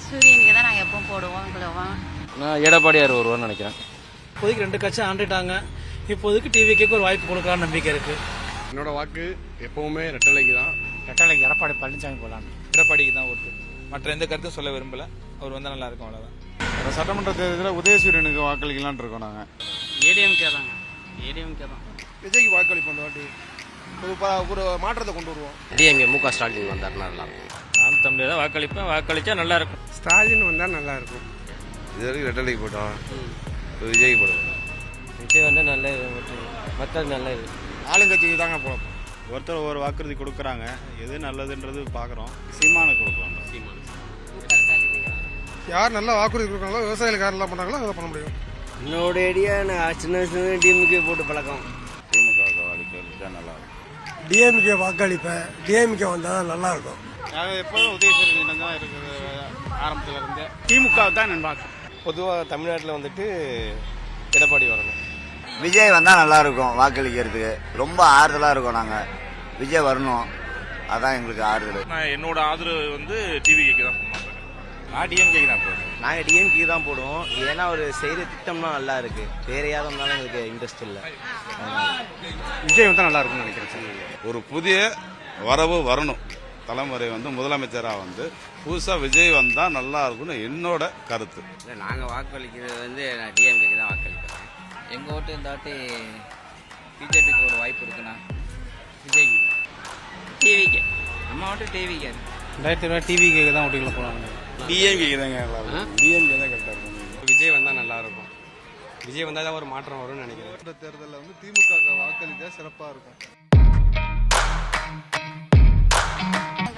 சூரியனுக்கு தான் நாங்கள் எப்பவும் போடுவோம் கிடுவோம். நான் எடப்பாடியார் வருவான்னு நினைக்கிறேன். இப்போதைக்கு 2 கட்சி ஆண்டுட்டாங்க. இப்போதைக்கு டிவிக்கு ஒரு வாய்ப்பு கொடுக்கலாம்னு நம்பிக்கை இருக்கு. என்னோட வாக்கு எப்பவுமே ரெட்டலைக்கு தான். ரெட்டலைக்கு எடப்பாடி பழனிசாமி போகலாம். எடப்பாடிக்கு தான் ஓட்டு. மற்ற எந்த கருத்தும் சொல்ல விரும்பல. அவர் வந்தால் நல்லா இருக்கும், அவ்வளோதான். சட்டமன்ற தேர்தலில் உதயசூரியனுக்கு வாக்களிக்கலான் இருக்கோம் நாங்கள். ஏடிஎம்கே தாங்க. ஏடிஎம்கே தான். விஜய்க்கு வாக்களிப்போம் இந்த வாட்டி. ஒரு மாற்றத்தை கொண்டு வருவோம். டிஎம்கே மு க ஸ்டாலின் வந்தார் நல்லா இருக்கும். நான் தமிழர் தான் வாக்களிப்பேன். வாக்களிச்சா நல்லா இருக்கும். ஸ்டாலின் வந்தால் நல்லா இருக்கும். இது வரைக்கும் ரெட்டலைக்கு போட்டோம், விஜய்க்கு போடுவோம். விஜய் வந்து நல்ல மக்கள் நல்ல ஆளுங்கட்சிக்கு தாங்க போடணும். ஒருத்தர் ஒரு வாக்குறுதி கொடுக்குறாங்க, எது நல்லதுன்றது பார்க்குறோம். சீமானுக்கு கொடுக்கலாம். யார் நல்லா வாக்குறுதி கொடுக்குறாங்களோ, விவசாயிகளுக்கு யாரெல்லாம் பண்ணுறாங்களோ அதை பண்ண முடியும். என்னோட ஐடியா நான் சின்ன டிஎம்கே போட்டு பழக்கம். திமுக வாக்களிக்க நல்லா இருக்கும். டிஎம்கே வாக்களிப்பேன். டிஎம்கே வந்தால் தான் நல்லா இருக்கும். நாங்கள் எப்போதும் உதயசூரியன் தான் இருக்குது ஆரம்பத்தில் இருந்தே. திமுக தான் நான் பார்க்குறேன். பொதுவாக தமிழ்நாட்டில் வந்துட்டு எடப்பாடி வரணும். விஜய் வந்தால் நல்லா இருக்கும். வாக்களிக்கிறதுக்கு ரொம்ப ஆறுதலாக இருக்கும். நாங்கள் விஜய் வரணும், அதான் எங்களுக்கு ஆறுதல். நான் என்னோட ஆதரவு வந்து டிவிக்கு தான் பண்ணுவாங்க. நான் டிஎம்கேக்கு தான் போடுவோம். நாங்கள் டிஎம்கே தான் போடுவோம். ஏன்னா ஒரு செய்கிற திட்டம்னா நல்லா இருக்கு. வேற யாரும் இருந்தாலும் எங்களுக்கு இன்ட்ரெஸ்ட் இல்லை. விஜய் வந்தால் நல்லா இருக்கும்னு நினைக்கிறேன். ஒரு புதிய வரவு வரணும். தலைமுறை வந்து முதலமைச்சராக வந்து புதுசாக விஜய் வந்தால் நல்லா இருக்கும்னு என்னோட கருத்து. நாங்கள் வாக்களிக்கிறது வந்து நான் டிஎம்கேக்கு தான் வாக்களிக்கிறேன். எங்கள் ஓட்டு இந்த வாட்டி பிஜேபிக்கு ஒரு வாய்ப்பு இருக்குண்ணா. விஜய்க்கு டிவிக்கு நம்ம ஓட்டு டிவிக்கு. 2020 டிவிக்கு தான் ஓட்டுகளை போனாங்க. டிஎம்கே தாங்க நல்லா இருக்கும். டிஎம்கே தான் கரெக்டாக இருக்கும். விஜய் வந்தால் நல்லா இருக்கும். விஜய் வந்தால் தான் ஒரு மாற்றம் வரும்னு நினைக்கிறேன். இந்த தேர்தலில் வந்து திமுக வாக்களித்தா சிறப்பாக இருக்கும்.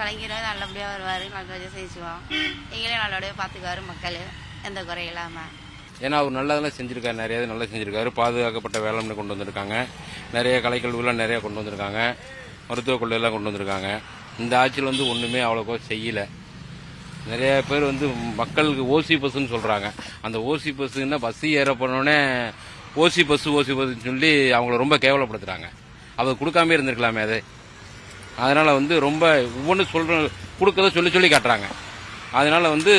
கலைஞரும் நல்லபடியாக வருவார், நல்லபடியாக செய்ச்சுவோம். எங்களே நல்லபடியாக பார்த்துக்குவாரு மக்கள், எந்த குறையும் இல்லாமல். ஏன்னா அவர் நல்லதெல்லாம் செஞ்சிருக்காரு. நிறைய நல்லா செஞ்சிருக்காரு. பாதுகாக்கப்பட்ட வேளாண்மை கொண்டு வந்திருக்காங்க. நிறைய கலைக்கல்விலாம் நிறைய கொண்டு வந்திருக்காங்க. மருத்துவக் கொள்ளையெல்லாம் கொண்டு வந்திருக்காங்க. இந்த ஆட்சியில் வந்து ஒன்றுமே அவ்வளோக்கோ செய்யலை. நிறைய பேர் வந்து மக்களுக்கு ஓசி பஸ்ன்னு சொல்கிறாங்க. அந்த ஓசி பஸ்ஸுன்னா பஸ் ஏற போனோடனே ஓசி பஸ்ன்னு சொல்லி அவங்கள ரொம்ப கேவலப்படுத்துகிறாங்க. அவர் கொடுக்காமே இருந்திருக்கலாமே அது. அதனால் வந்து ரொம்ப ஒவ்வொன்றும் கொடுக்கறத சொல்லி காட்டுறாங்க. அதனால் வந்து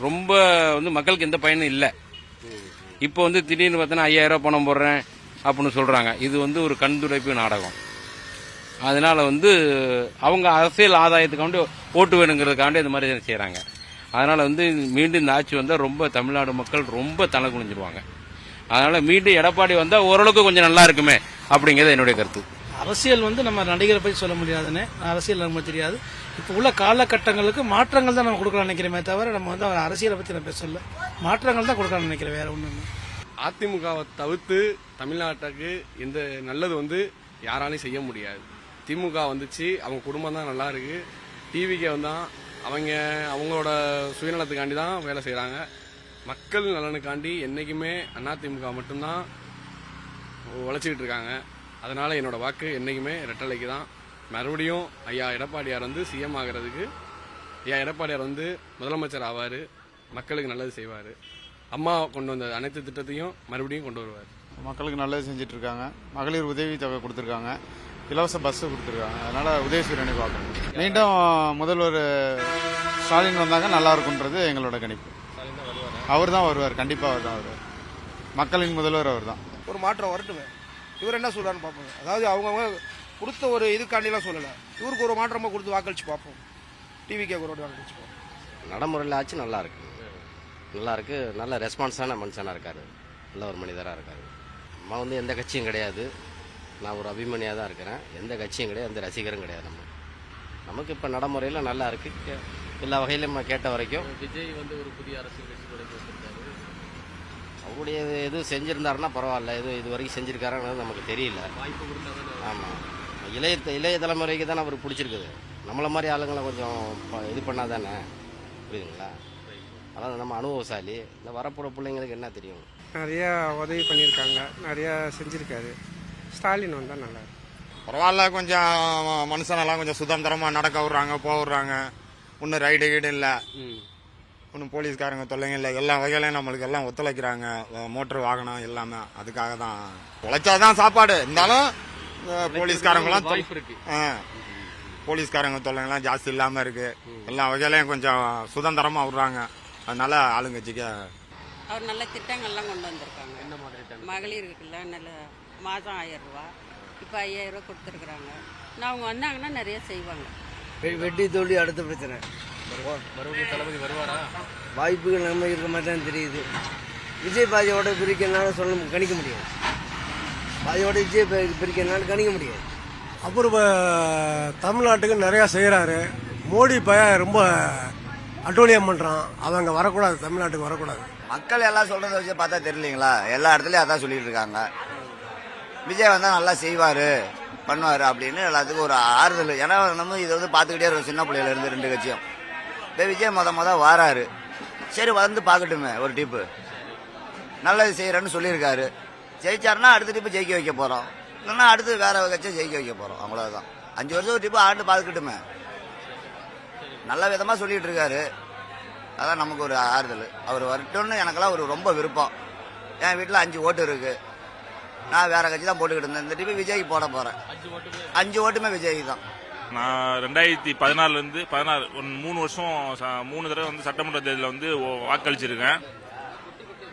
ரொம்ப வந்து மக்களுக்கு எந்த பயனும் இல்லை. இப்போ வந்து திடீர்னு பார்த்தோன்னா 5000 பணம் போடுறேன் அப்படின்னு சொல்கிறாங்க. இது வந்து ஒரு கண்துடைப்பு நாடகம். அதனால் வந்து அவங்க அரசியல் ஆதாயத்துக்காண்டி ஓட்டு வேணுங்கிறதுக்காண்டி இந்த மாதிரி செய்கிறாங்க. அதனால் வந்து மீண்டும் இந்த ஆட்சி வந்தால் ரொம்ப தமிழ்நாடு மக்கள் ரொம்ப தலை குனிஞ்சிருவாங்க. அதனால் மீண்டும் எடப்பாடி வந்தால் ஓரளவுக்கு கொஞ்சம் நல்லா இருக்குமே அப்படிங்கிறது என்னுடைய கருத்து. அரசியல் வந்து நம்ம நடிகரை பற்றி சொல்ல முடியாதுன்னு. அரசியல் நமக்கு தெரியாது. இப்போ உள்ள காலகட்டங்களுக்கு மாற்றங்கள் தான் நம்ம கொடுக்கலாம்னு நினைக்கிறோமே தவிர நம்ம வந்து அவர் அரசியலை பற்றி நம்ம பேசல. மாற்றங்கள் தான் கொடுக்கலாம்னு நினைக்கிறேன், வேற ஒன்றும். அதிமுகவை தவிர்த்து தமிழ்நாட்டுக்கு இந்த நல்லது வந்து யாராலையும் செய்ய முடியாது. திமுக வந்துச்சு, அவங்க குடும்பம் தான் நல்லா இருக்கு. டிவிக்கு வந்தால் அவங்களோட சுயநலத்துக்காண்டி தான் வேலை செய்கிறாங்க. மக்கள் நலனுக்காண்டி என்றைக்குமே அதிமுக மட்டும்தான் உழைச்சிக்கிட்டு இருக்காங்க. அதனால் என்னோட வாக்கு என்றைக்குமே ரெட்டலைக்கு தான். மறுபடியும் ஐயா எடப்பாடியார் வந்து சிஎம் ஆகிறதுக்கு, ஐயா எடப்பாடியார் வந்து முதலமைச்சர் ஆவார், மக்களுக்கு நல்லது செய்வார். அம்மா கொண்டு வந்த அனைத்து திட்டத்தையும் மறுபடியும் கொண்டு வருவார். மக்களுக்கு நல்லது செஞ்சுட்டு இருக்காங்க. மகளிர் உதவி தொகை கொடுத்துருக்காங்க, இலவச பஸ் கொடுத்துருக்காங்க. அதனால் உதயசூரியனுக்கு வாக்கணும். மீண்டும் முதல்வர் ஸ்டாலின் வந்தாங்க நல்லா இருக்குன்றது எங்களோட கணிப்பு. அவர் தான் வருவார், கண்டிப்பாக அவர் தான் வருவார். மக்களின் முதல்வர் அவர் தான். ஒரு மாற்றம் வரட்டுமே. இவர் என்ன சொல்றான்னு பார்ப்போம். அதாவது அவங்கவுங்க கொடுத்த ஒரு இதுக்காண்டிலாம் சொல்லலை. இவருக்கு ஒரு மாற்றமாக கொடுத்து வாக்களிச்சு பார்ப்போம். டிவிக்கே ஒரு வாக்களிச்சு பார்ப்போம். நடைமுறையில் ஆச்சு நல்லா இருக்கு. நல்லா இருக்கு. நல்ல ரெஸ்பான்ஸான மனுஷனாக இருக்காரு. நல்ல ஒரு மனிதராக இருக்காரு. அம்மா வந்து எந்த கட்சியும் கிடையாது. நான் ஒரு அபிமானியாக தான் இருக்கிறேன். எந்த கட்சியும் கிடையாது, எந்த ரசிகரும் கிடையாது. நமக்கு இப்போ நடைமுறையில் நல்லா இருக்கு. எல்லா வகையிலும் நம்ம கேட்ட வரைக்கும். விஜய் வந்து ஒரு புதிய அரசியல் கட்சி தொடங்கி வச்சிருக்காரு. அவருடைய இது செஞ்சிருந்தாருன்னா பரவாயில்ல. இது வரைக்கும் செஞ்சிருக்காருன்னு நமக்கு தெரியல. வாய்ப்பு கொடுத்தாங்க. ஆமாம், இளைய தலைமுறைக்கு தானே அவருக்கு பிடிச்சிருக்குது. நம்மளை மாதிரி ஆளுங்களை கொஞ்சம் இது பண்ணாதானே, புரியுதுங்களா? அதான் நம்ம அனுபவசாலி. இந்த வரப்போகிற பிள்ளைங்களுக்கு என்ன தெரியும்? நிறையா உதவி பண்ணியிருக்காங்க, நிறையா செஞ்சுருக்காரு. ஸ்டாலின் வந்தால் நல்லா இருக்கும். பரவாயில்ல, கொஞ்சம் மனுஷனெல்லாம் கொஞ்சம் சுதந்திரமாக நடக்க விட்றாங்க, போக விட்றாங்க. ஒன்றும் ரைடு கீடு இல்லை, ஒன்றும் போலீஸ்காரங்க தொல்லைங்க இல்லை. எல்லா வகையிலையும் நம்மளுக்கு எல்லாம் ஒத்துழைக்கிறாங்க. மோட்டர் வாகனம் எல்லாமே அதுக்காக தான். உழைச்சாதான் சாப்பாடு. இருந்தாலும் போலீஸ்காரங்களாம் போலீஸ்காரங்க தொல்லைங்கெல்லாம் ஜாஸ்தி இல்லாமல் இருக்கு. எல்லா வகையிலையும் கொஞ்சம் சுதந்திரமாக விடுறாங்க. அதனால ஆளுங்கட்சிக்கு அவர் நல்ல திட்டங்கள்லாம் கொண்டு வந்திருக்காங்க. என்ன மாதிரி மகளிருக்குல்ல நல்ல மாதம் 1000 ரூபா, இப்போ 5000 ரூபா கொடுத்துருக்குறாங்க. அவங்க வந்தாங்கன்னா நிறைய செய்வாங்க. வெட்டி தோல்வி அடுத்த பிரச்சனை. மறுபடியும் தளபதி வருவாரா? வாய்ப்புகள் நம்ம இருக்க மாதிரி தான் தெரியுது. விஜய் பாஜையோட பிரிக்கிறனால கணிக்க முடியாது. பாஜையோட விஜய் பிரிக்கிறனால கணிக்க முடியாது. அப்புறம் தமிழ்நாட்டுக்கு நிறையா செய்கிறாரு. மோடி ரொம்ப அட்டூழியம் பண்ணுறான். அவங்க வரக்கூடாது, தமிழ்நாட்டுக்கு வரக்கூடாது. மக்கள் எல்லாம் சொல்றதை வச்சு பார்த்தா தெரியலீங்களா, எல்லா இடத்துலயும் அதான் சொல்லிட்டு இருக்காங்க. விஜய் வந்தா நல்லா செய்வாரு பண்ணுவாரு அப்படின்னு எல்லாத்துக்கும் ஒரு ஆறுதல். ஏன்னா நம்ம இதை வந்து பார்த்துக்கிட்டே இருக்கோம் சின்ன பிள்ளையில இருந்து 2 கட்சியும். இப்போ விஜய் மொத வாராரு, சரி வந்து பார்க்கட்டுமே ஒரு டிப்பு நல்லது செய்யறேன்னு சொல்லியிருக்காரு. ஜெயிச்சாருன்னா அடுத்த டிப்பு ஜெயிக்க வைக்க போறோம், இல்லைன்னா அடுத்து வேற கட்சியை ஜெயிக்க வைக்க போறோம். அவ்வளவுதான். 5 வருஷம் ஒரு டிப்பு ஆண்டு பார்த்துக்கிட்டுமே நல்ல விதமா சொல்லிட்டு இருக்காரு. அதான் நமக்கு ஒரு ஆறுதல். அவர் வரட்டும்னு எனக்கெல்லாம் ஒரு ரொம்ப விருப்பம். என் வீட்டில் 5 ஓட்டு இருக்கு. நான் வேற கட்சி தான் போட்டுக்கிட்டு இருந்தேன். இந்த டிப்பு விஜய்க்கு போட போறேன். 5 ஓட்டுமே விஜய்க்கு தான். நான் 2014 3 வருஷம் 3 தடவை வந்து சட்டமன்ற தேர்தலில் வந்து வாக்களிச்சிருக்கேன்.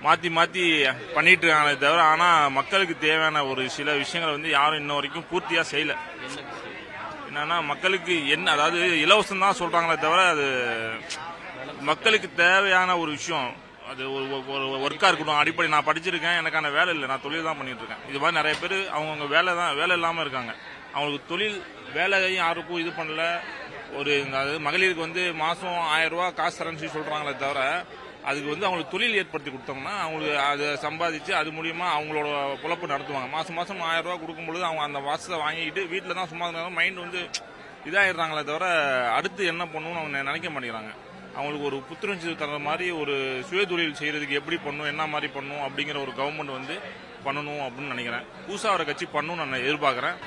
மாற்றி பண்ணிட்டு இருக்காங்களே தவிர, ஆனால் மக்களுக்கு தேவையான ஒரு சில விஷயங்களை வந்து யாரும் இன்ன வரைக்கும் பூர்த்தியாக செய்யலை. என்னன்னா மக்களுக்கு என்ன, அதாவது இலவசம் தான் சொல்றாங்களே தவிர அது மக்களுக்கு தேவையான ஒரு விஷயம். அது ஒரு ஒர்க்கா இருக்கட்டும். அடிப்படை நான் படிச்சிருக்கேன், எனக்கான வேலை இல்லை, நான் தொழில் தான் பண்ணிட்டு இருக்கேன். இது மாதிரி நிறைய பேர் அவங்கவுங்க வேலை இல்லாமல் இருக்காங்க. அவங்களுக்கு தொழில் வேலையும் யாருக்கும் இது பண்ணல. அதாவது மகளிருக்கு வந்து மாசம் 1000 ரூபா காசு தரேன்னு சொல்லி சொல்றாங்களே தவிர, அதுக்கு வந்து அவங்களுக்கு தொழில் ஏற்படுத்தி கொடுத்தோம்னா அவங்களுக்கு அதை சம்பாதிச்சு அது மூலியமா அவங்களோட பொழப்பு நடத்துவாங்க. மாசம் 1000 ரூபா கொடுக்கும்பொழுது அவங்க அந்த வாசத்தை வாங்கிட்டு வீட்டில் தான் சும்மா மைண்ட் வந்து இதாகிடுறாங்களே தவிர அடுத்து என்ன பண்ணணும்னு அவங்க நினைக்க மாட்டேங்கிறாங்க. அவங்களுக்கு ஒரு புத்துணர்ச்சி தர மாதிரி ஒரு சுய தொழில் செய்யறதுக்கு எப்படி பண்ணணும், என்ன மாதிரி பண்ணணும் அப்படிங்கிற ஒரு கவர்மெண்ட் வந்து பண்ணணும் அப்படின்னு நினைக்கிறேன். புதுசா ஒரு கட்சி பண்ணணும்னு நான் எதிர்பார்க்கிறேன்.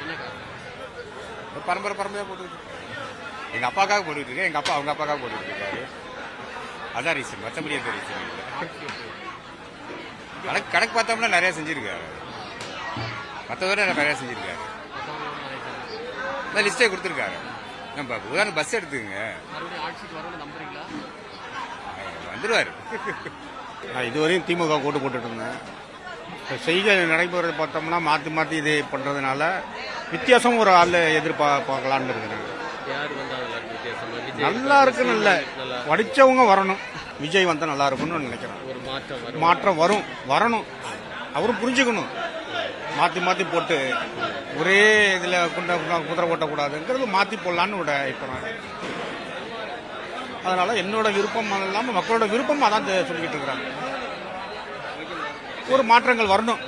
பரம்பரையா போட்டு எங்க அப்பாக்காக போட்டுட்டு இருக்கேன். எங்க அப்பா அவங்க அப்பாக்காக போட்டுட்டு இருக்காரு. அதான் ரீசன், மற்றபடி எந்த ரீசன் இல்லை. கணக்கு பார்த்தோம்னா நிறைய செஞ்சிருக்காரு. மற்றவரை நிறைய செஞ்சிருக்காரு. லிஸ்டே கொடுத்துருக்காரு. நம்ம உதாரணம் பஸ் எடுத்துங்க, வந்துருவாரு. நான் இதுவரையும் திமுக ஓட்டு போட்டுட்டு இருந்தேன். செய்கை நடைபெறதை பார்த்தோம்னா மாற்றி இது பண்றதுனால வித்தியாசம் ஒரு ஆள் எதிர்பார்க்கலான்னு இருக்கிறேன். நல்லா இருக்குன்னு இல்லை, படிச்சவங்க வரணும். விஜய் வந்தா நல்லா இருக்கும்னு நினைக்கிறேன். மாற்றம் வரணும். அவரும் புரிஞ்சுக்கணும். மாத்தி போட்டு ஒரே இதுல குதிரை ஓட்டக்கூடாதுங்கிறது மாத்தி போடலான்னு இப்போ அதனால என்னோட விருப்பம் இல்லாம மக்களோட விருப்பம் அதான் சொல்லிக்கிட்டு இருக்கிறாங்க. ஒரு மாற்றங்கள் வரணும்.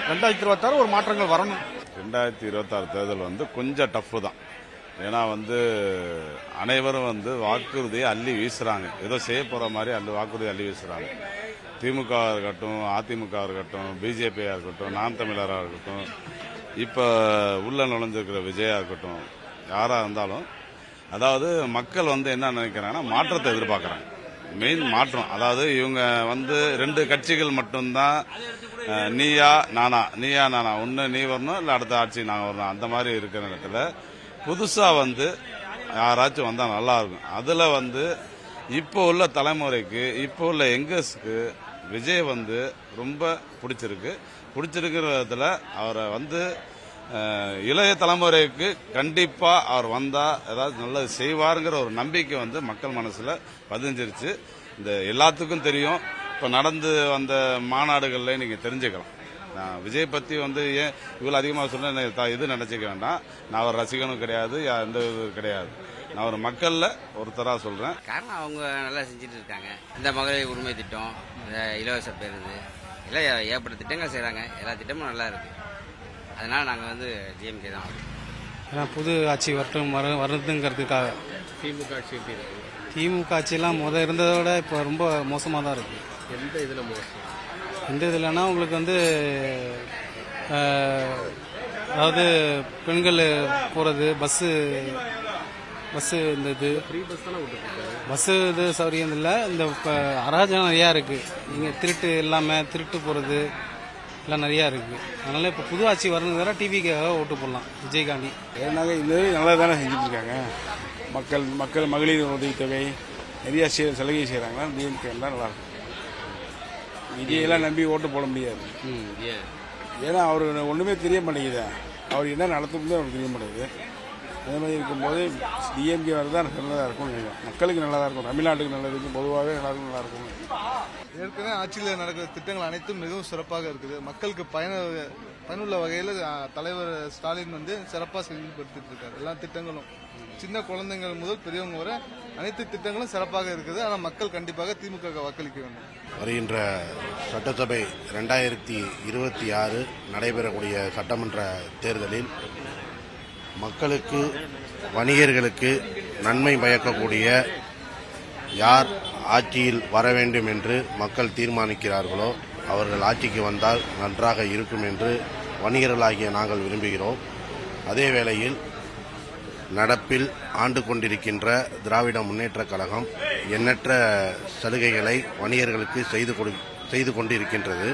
2026 ஒரு மாற்றங்கள் வரணும். 2026 தேர்தல் வந்து கொஞ்சம் டஃப் தான். ஏன்னா வந்து அனைவரும் வந்து வாக்குறுதியை அள்ளி வீசுறாங்க. ஏதோ செய்ய போற மாதிரி வாக்குறுதி அள்ளி வீசுறாங்க. திமுக இருக்கட்டும், அதிமுக இருக்கட்டும், பிஜேபியா இருக்கட்டும், நாம் தமிழராக இருக்கட்டும், இப்ப உள்ள நுழைஞ்சிருக்கிற விஜயா இருக்கட்டும், யாரா இருந்தாலும் அதாவது மக்கள் வந்து என்ன நினைக்கிறாங்கன்னா மாற்றத்தை எதிர்பார்க்கறாங்க. மெயின் மாற்றம். அதாவது இவங்க வந்து 2 கட்சிகள் மட்டும்தான் நீயா நானா ஒன்னு நீ வரணும், இல்ல அடுத்த ஆட்சி நாங்க வரணும், அந்த மாதிரி இருக்கிற இடத்துல புதுசா வந்து யாராச்சும் வந்தா நல்லா இருக்கும். அதுல வந்து இப்போ உள்ள தலைமுறைக்கு, இப்போ உள்ள யங்கர்ஸ்க்கு விஜய் வந்து ரொம்ப பிடிச்சிருக்கிற விதத்துல அவரை வந்து இளைய தலைமுறைக்கு கண்டிப்பா அவர் வந்தா ஏதாவது நல்லது செய்வாருங்கிற ஒரு நம்பிக்கை வந்து மக்கள் மனசுல பதிஞ்சிருச்சு. இந்த எல்லாத்துக்கும் தெரியும். இப்ப நடந்து வந்த மாநாடுகள்ல நீங்க தெரிஞ்சுக்கலாம். நான் விஜய் பத்தி வந்து ஏன் இவ்வளவு அதிகமாக சொன்ன இது நினைச்சுக்க வேண்டாம். நான் ஒரு ரசிகனும் கிடையாது, எந்த கிடையாது. நான் ஒரு மக்கள்ல ஒருத்தரா சொல்றேன். காரணம் அவங்க நல்லா செஞ்சுட்டு இருக்காங்க. இந்த மகளிர் உரிமை திட்டம், இலவச பேருந்து, எல்லாம் ஏற்பட்ட திட்டங்கள் செய்யறாங்க. எல்லா திட்டமும் நல்லா இருக்கு. அதனால நாங்க வந்து டிஎம்கே தான். ஏன்னா புது ஆட்சி வரதுங்கிறதுக்காக. திமுக ஆட்சியெல்லாம் இருந்ததை விட இப்போ ரொம்ப மோசமாக தான் இருக்கு. எந்த இதுலன்னா உங்களுக்கு வந்து அதாவது பெண்கள் போறது, பஸ்ஸு இந்த இது பஸ்ஸு இது சௌகரியம் இல்லை. இந்த அராஜகம் நிறையா இருக்கு. இங்கே திருட்டு போறது, எல்லாம் நிறையா இருக்குது. அதனால் இப்போ புது ஆட்சி வரணும் வேற டிவிக்காக ஓட்டு போடலாம் விஜய்காண்டி. ஏன்னாங்க இந்த நல்லா தானே செஞ்சுட்டு இருக்காங்க. மக்கள் மகளிர் உதவித்தொகை நிறைய சலுகை செய்கிறாங்களா, டிஎம்கே தான் நல்லாயிருக்கும். விஜயெல்லாம் நம்பி ஓட்டு போட முடியாது. ஏன்னா அவர் ஒன்றுமே தெரிய மாட்டேங்குது. அவர் என்ன நடத்தும் அவருக்கு தெரிய மாட்டேங்குது. அதே மாதிரி இருக்கும்போது டிஎம்கே வரதான் நல்லதாக இருக்கும். மக்களுக்கு நல்லதாக இருக்கும், தமிழ்நாட்டுக்கு நல்லது இருக்கும், பொதுவாகவே எல்லாருக்கும் நல்லா இருக்கும். ஏற்கனவே ஆட்சியில் நடக்கிற திட்டங்கள் அனைத்தும் மிகவும் சிறப்பாக இருக்குது. மக்களுக்கு பயனுள்ள வகையில் தலைவர் ஸ்டாலின் சிறப்பாக செயல்படுத்திட்டு இருக்காரு. எல்லா திட்டங்களும் சின்ன குழந்தைகள் முதல் பெரியவங்க வரை அனைத்து திட்டங்களும் சிறப்பாக இருக்குது. ஆனால் மக்கள் கண்டிப்பாக திமுக வாக்களிக்க வேண்டும். வருகின்ற சட்டசபை 2026 நடைபெறக்கூடிய சட்டமன்ற தேர்தலில் மக்களுக்கு, வணிகர்களுக்கு நன்மை பயக்கக்கூடிய யார் ஆட்சியில் வர வேண்டும் என்று மக்கள் தீர்மானிக்கிறார்களோ அவர்கள் ஆட்சிக்கு வந்தால் நன்றாக இருக்கும் என்று வணிகர்களாகிய நாங்கள் விரும்புகிறோம். அதே வேளையில் நடப்பில் ஆண்டு கொண்டிருக்கின்ற திராவிட முன்னேற்றக் கழகம் எண்ணற்ற சலுகைகளை வணிகர்களுக்கு செய்து கொண்டிருக்கின்றது.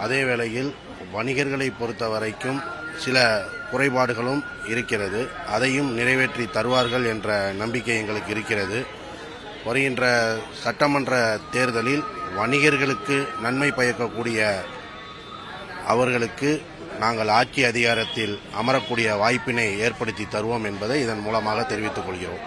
அதே வேளையில் வணிகர்களை பொறுத்த வரைக்கும் சில குறைபாடுகளும் இருக்கிறது. அதையும் நிறைவேற்றி தருவார்கள் என்ற நம்பிக்கை எங்களுக்கு இருக்கிறது. வருகின்ற சட்டமன்ற தேர்தலில் வணிகர்களுக்கு நன்மை பயக்கக்கூடிய அவர்களுக்கு நாங்கள் ஆட்சி அதிகாரத்தில் அமரக்கூடிய வாய்ப்பினை ஏற்படுத்தி தருவோம் என்பதை இதன் மூலமாக தெரிவித்துக் கொள்கிறோம்.